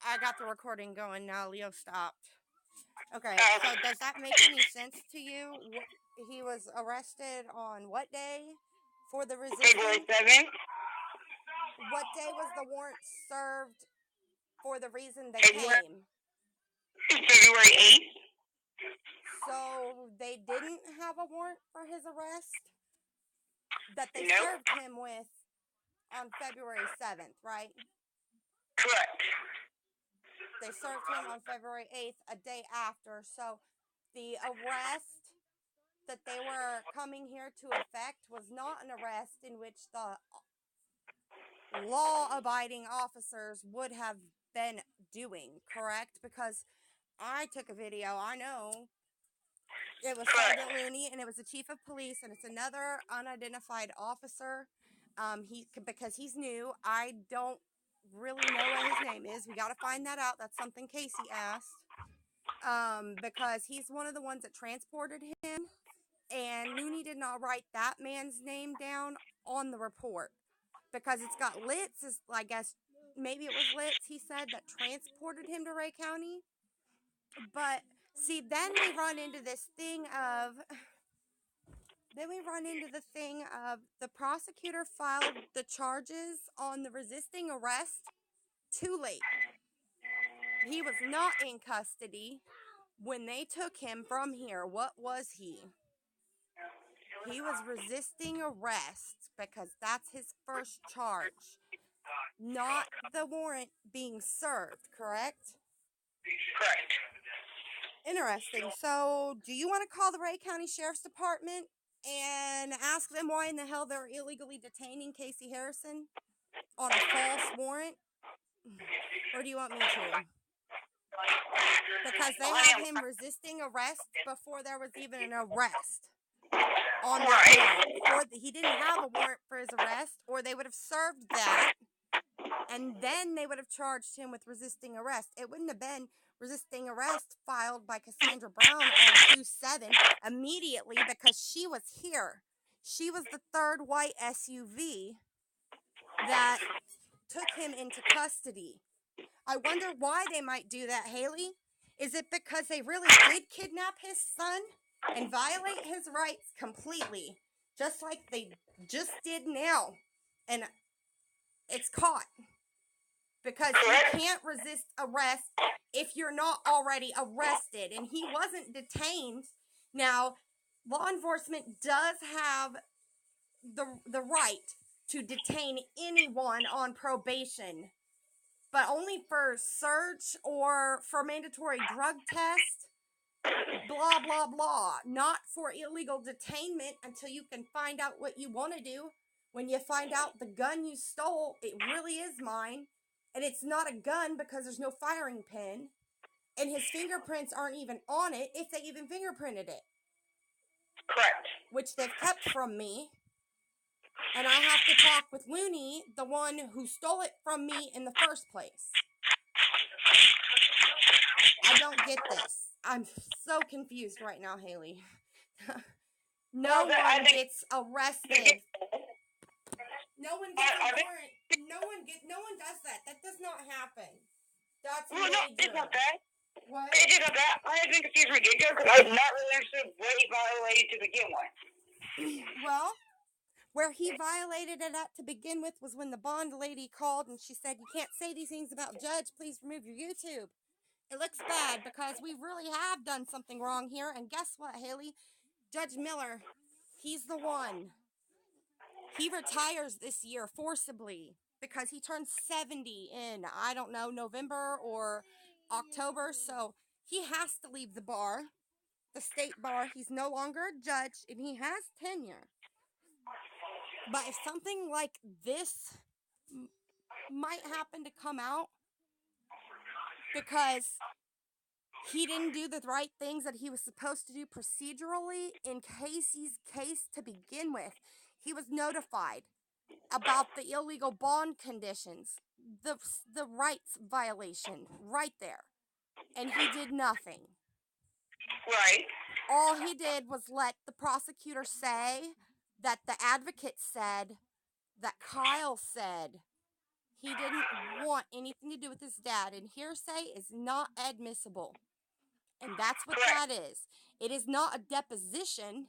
I got the recording going now. Leo stopped. Okay, Uh, so does that make any sense to you? He was arrested on what day for the February resisting? 7th, What day was the warrant served for the reason they February, came? February 8th. So they didn't have a warrant for his arrest that they Nope. served him with on February 7th, right? Correct. They served him on February 8th, a day after. So the arrest that they were coming here to effect was not an arrest in which the law abiding officers would have been doing, correct? Because I took a video, I know. It was Correct. Sergeant Looney, and it was the chief of police, and it's another unidentified officer. Because he's new. I don't really know what his name is. We got to find that out. That's something Casey asked. Because he's one of the ones that transported him, and Looney did not write that man's name down on the report because it's got Litz. I guess maybe it was Litz. He said that transported him to Ray County, but see, then we run into this thing of. Then we run into the thing of the prosecutor filed the charges on the resisting arrest too late. He was not in custody when they took him from here. What was he? He was resisting arrest because that's his first charge, not the warrant being served, correct? Correct. Interesting. So, do you want to call the Ray County Sheriff's Department and ask them why in the hell they're illegally detaining Casey Harrison on a false warrant? Or do you want me to? Because they have him resisting arrest before there was even an arrest on that warrant. He didn't have a warrant for his arrest, or they would have served that, and then they would have charged him with resisting arrest. It wouldn't have been resisting arrest filed by Cassandra Brown on 2-7 immediately because she was here. She was the third white SUV that took him into custody. I wonder why they might do that, Haley. Is it because they really did kidnap his son and violate his rights completely, just like they just did now? And it's caught. Because you can't resist arrest if you're not already arrested. And he wasn't detained. Now, law enforcement does have the right to detain anyone on probation, but only for search or for mandatory drug test, blah, blah, blah. Not for illegal detainment until you can find out what you want to do. When you find out the gun you stole, it really is mine. And it's not a gun because there's no firing pin. And his fingerprints aren't even on it, if they even fingerprinted it. Correct. Which they've kept from me. And I have to talk with Looney, the one who stole it from me in the first place. I don't get this. I'm so confused right now, Haley. No one gets arrested. No one gets a warrant. No one does that. That does not happen. That's Well, no, it's not that. What? It's not that. I have been confused ridiculous because I've not really understood what he violated to begin with. Well, where he violated it at to begin with was when the bond lady called and she said, "You can't say these things about Judge. Please remove your YouTube." It looks bad because we really have done something wrong here. And guess what, Haley? Judge Miller, he's the one. He retires this year forcibly because he turns 70 in, I don't know, November or October. So he has to leave the bar, the state bar. He's no longer a judge and he has tenure. But if something like this might happen to come out because he didn't do the right things that he was supposed to do procedurally in Casey's case to begin with, he was notified about the illegal bond conditions, the rights violation right there, and he did nothing. Right. All he did was let the prosecutor say that the advocate said that Kyle said He didn't want anything to do with his dad, and hearsay is not admissible. And that's what that is. It is not a deposition,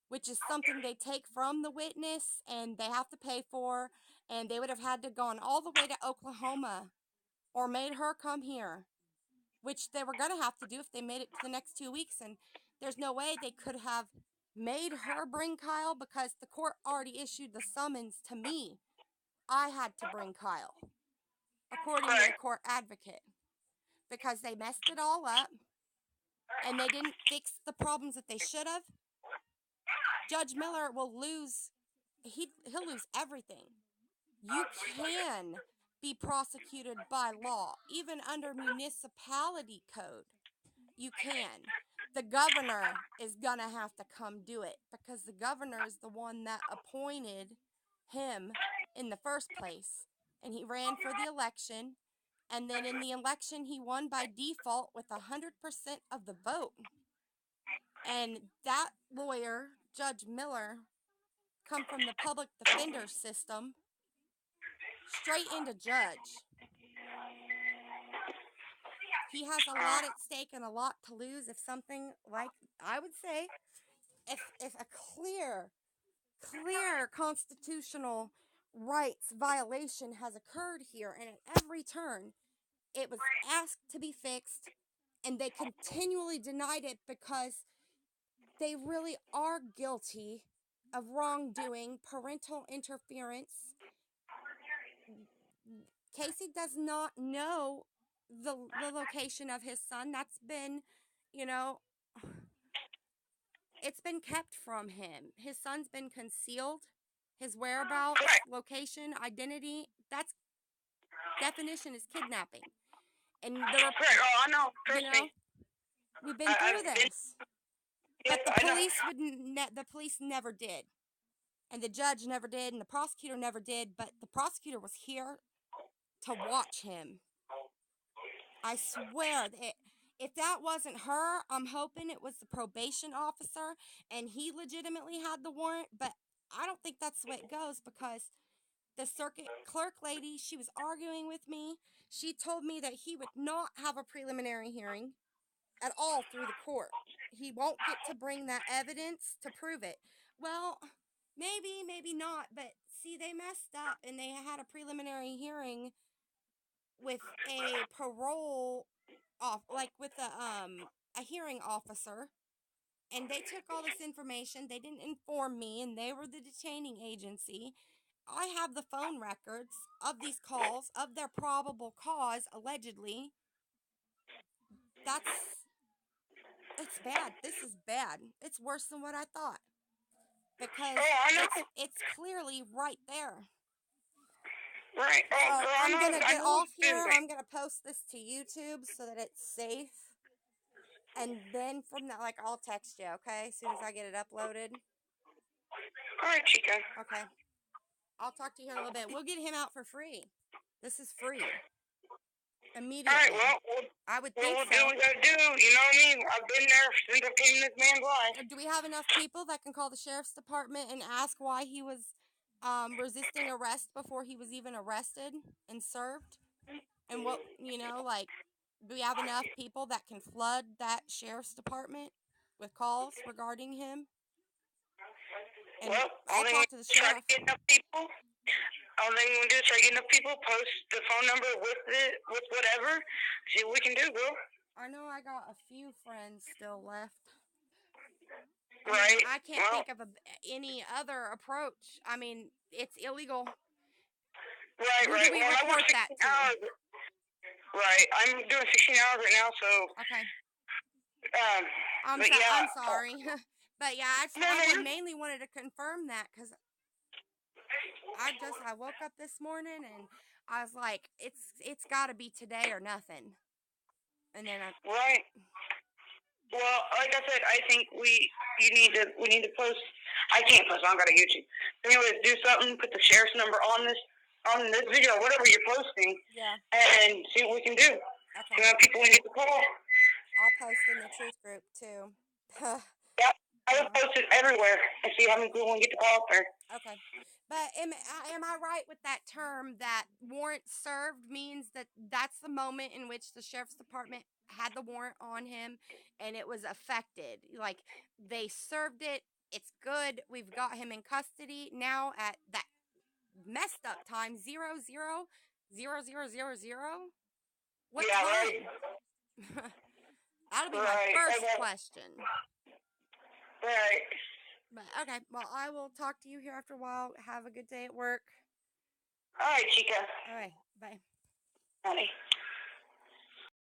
which is something they take from the witness and they have to pay for, and they would have had to gone all the way to Oklahoma or made her come here, which they were going to have to do if they made it to the next 2 weeks. And there's no way they could have made her bring Kyle because the court already issued the summons to me. I had to bring Kyle, according to the court advocate, because they messed it all up and they didn't fix the problems that they should have. Judge Miller will lose, he'll lose everything. You can be prosecuted by law, even under municipality code. You can. The governor is going to have to come do it because the governor is the one that appointed him in the first place. And he ran for the election. And then in the election, he won by default with 100% of the vote. And that lawyer, Judge Miller, come from the public defender system straight into judge. He has a lot at stake and a lot to lose if something like, I would say, if a clear constitutional rights violation has occurred here, and at every turn it was asked to be fixed, and they continually denied it because they really are guilty of wrongdoing, parental interference. Casey does not know the location of his son. That's been, it's been kept from him. His son's been concealed. His whereabouts, location, identity, that's definition is kidnapping. And I know. We've been through this. But the police the police never did. And the judge never did, and the prosecutor never did, but the prosecutor was here to watch him. I swear that if that wasn't her, I'm hoping it was the probation officer and he legitimately had the warrant, but I don't think that's the way it goes because the circuit clerk lady, she was arguing with me. She told me that he would not have a preliminary hearing at all through the court. He won't get to bring that evidence to prove it. Well, maybe not, but see, they messed up and they had a preliminary hearing with a parole with a hearing officer, and they took all this information. They didn't inform me, and they were the detaining agency. I have the phone records of these calls, of their probable cause, allegedly. It's bad. This is bad. It's worse than what I thought. Because it's clearly right there. Right. So I'm going to get off here. I'm going to post this to YouTube so that it's safe. And then from that, I'll text you, okay? As soon as I get it uploaded. All right, Chica. Okay. I'll talk to you here in a little bit. We'll get him out for free. This is free. Immediately. All right, well, I would think we'll so. do what we gotta do. You know what I mean? I've been there since I came in this man's life. Do we have enough people that can call the sheriff's department and ask why he was resisting arrest before he was even arrested and served? And what, do we have enough people that can flood that sheriff's department with calls regarding him? And well, I'll talk to the sheriff. All they want to do is try to get enough people, post the phone number with whatever, see what we can do, bro. I know I got a few friends still left. Right. I can't think of any other approach. I mean, it's illegal. Right. Who do we report that to? Right. I'm doing 16 hours right now, so. Okay. I'm sorry. But yeah, I mainly wanted to confirm that because I woke up this morning and I was like, it's got to be today or nothing. And then Right. Well, like I said, I think we need to post. I can't post. I don't got a YouTube. Anyways, do something. Put the sheriff's number on this video, whatever you're posting. Yeah. And see what we can do. Okay. You know, people we need to call. I'll post in the truth group too. Yep. I would post it everywhere and see how many people can get to call her. Okay. But am I right with that term that warrant served means that that's the moment in which the sheriff's department had the warrant on him and it was affected? Like they served it, it's good, we've got him in custody. Now at that messed up time, 0000000. What Yeah, time? right. That'll be my Right. first Okay. question. Right. But okay, well, I will talk to you here after a while. Have a good day at work. All right, Chica. All right, bye. Honey.